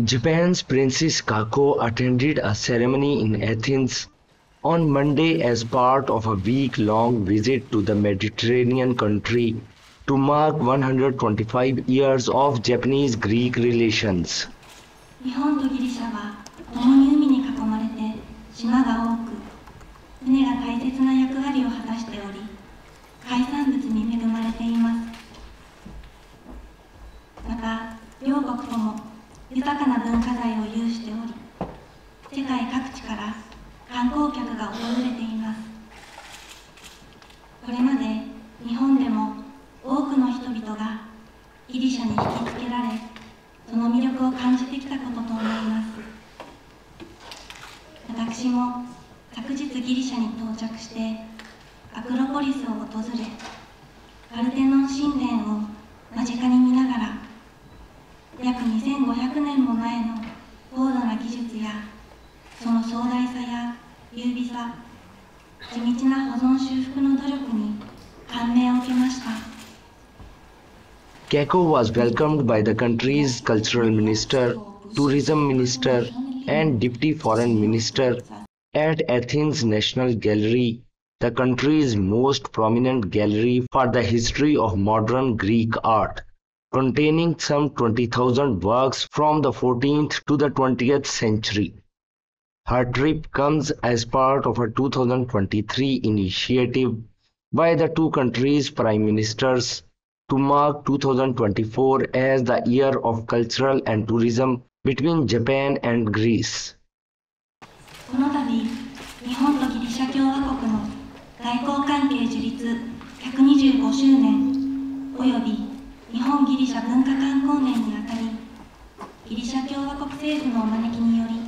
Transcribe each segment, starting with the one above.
Japan's Princess Kako attended a ceremony in Athens on Monday as part of a week-long visit to the Mediterranean country to mark 125 years of Japanese-Greek relations. 日本とギリシャは共に海に囲まれて島が多く、船が大切な役割を果たしており、海産物に恵まれています。また、両国とも豊かな文化財を有しており、世界各地から観光客が訪れています。これまで日本でも多くの人々がギリシャに引きつけられ、その魅力を感じてきたことと思います。私も昨日ギリシャに到着してアクロポリスを訪れ、パルテノン神殿を間近に見ながら、約2500年も前の高度な技術やその壮大さや優美さ、地道な保存修復の努力に感銘を受けました。Kako was welcomed by the country's cultural minister, tourism minister, and deputy foreign minister at Athens National Gallery, the country's most prominent gallery for the history of modern Greek art, containing some 20,000 works from the 14th to the 20th century. Her trip comes as part of a 2023 initiative by the two countries' prime ministers to mark 2024 as the year of cultural and tourism between Japan and Greece. この度、日本とギリシャ共和国の外交関係樹立125周年および日本ギリシャ文化観光年にあたり、ギリシャ共和国政府のお招きにより、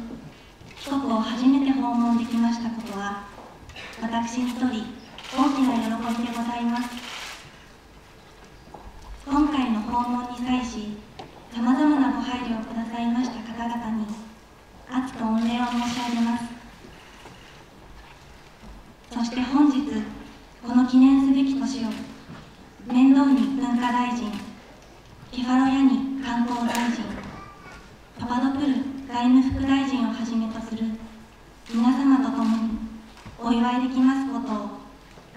帰国を初めて訪問できましたことは、私にとり大きな喜びでございます。今回の訪問に際し、さまざまなご配慮をくださいました方々に、厚く御礼を申し上げます。そして本日、この記念すべき年を、メンドーニ文化大臣、ケファロヤニ観光大臣、パパドプル外務副大臣をはじめとする皆様と共にお祝いできますことを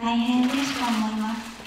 大変嬉しく思います。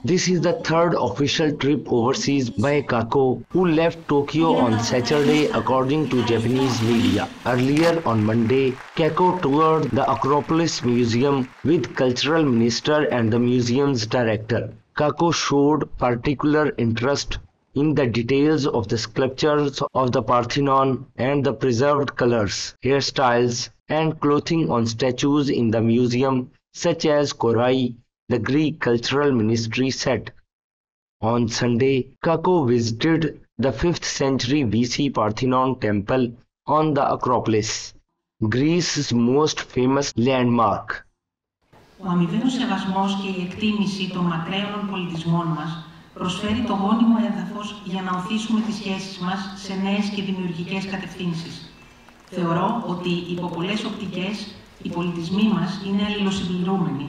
This is the third official trip overseas by Kako, who left Tokyo on Saturday according to Japanese media. Earlier on Monday, Kako toured the Acropolis Museum with cultural minister and the museum's director. Kako showed particular interest in the details of the sculptures of the Parthenon and the preserved colors, hairstyles, and clothing on statues in the museum, such as Korai, the Greek Cultural Ministry said. On Sunday, Kako visited the 5th century BC Parthenon temple on the Acropolis, Greece's most famous landmark. Ο αμοιβαίος σεβασμός και η εκτίμηση των μακραίων πολιτισμών μας προσφέρει το γόνιμο έδαφος για να οθήσουμε τις σχέσεις μας σε νέες και δημιουργικές κατευθύνσεις. Θεωρώ ότι υπό πολλές οπτικές οι πολιτισμοί μας είναι αλληλοσυμπληρούμενοι.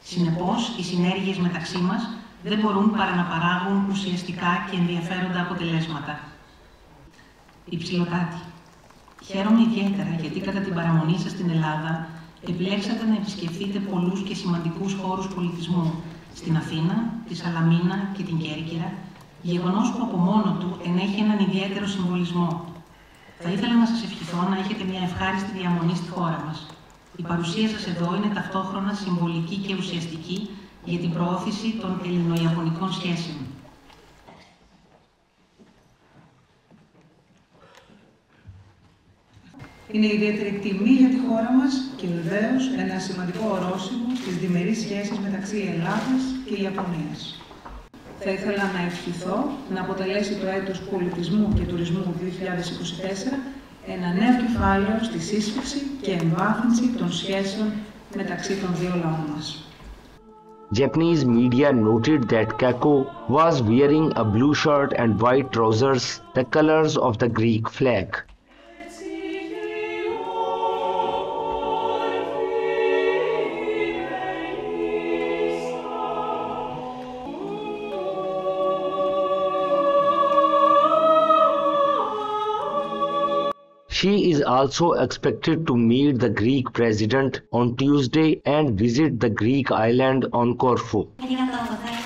Συνεπώς, οι συνέργειες μεταξύ μας δεν μπορούν παρά να παράγουν ουσιαστικά και ενδιαφέροντα αποτελέσματα. Υψηλοτάτη. Χαίρομαι ιδιαίτερα γιατί κατά την παραμονή σας στην Ελλάδα επιλέξατε να επισκεφθείτε πολλούς και σημαντικούς χώρους πολιτισμού στην Αθήνα, τη Σαλαμίνα και την Κέρκυρα, γεγονός που από μόνο του ενέχει έναν ιδιαίτερο συμβολισμό. Θα ήθελα να σας ευχηθώ να έχετε μια ευχάριστη διαμονή στη χώρα μας. Η παρουσία σας εδώ είναι ταυτόχρονα συμβολική και ουσιαστική για την προώθηση των ελληνοϊαπωνικών σχέσεων. Είναι ιδιαίτερη τιμή για τη χώρα μας και βεβαίως ένα σημαντικό ορόσημο στις διμερείς σχέσεις μεταξύ Ελλάδας και Ιαπωνίας. Θα ήθελα να ευχηθώ να αποτελέσει το έτος πολιτισμού και τουρισμού 2024 ένα νέο κεφάλαιο στη σύσφυξη και εμβάθυνση των σχέσεων μεταξύ των δύο λαών μας. Japanese media noted that Kako was wearing a blue shirt and white trousers, the colors of the Greek flag. She is also expected to meet the Greek president on Tuesday and visit the Greek island on Corfu. ありがとうございます。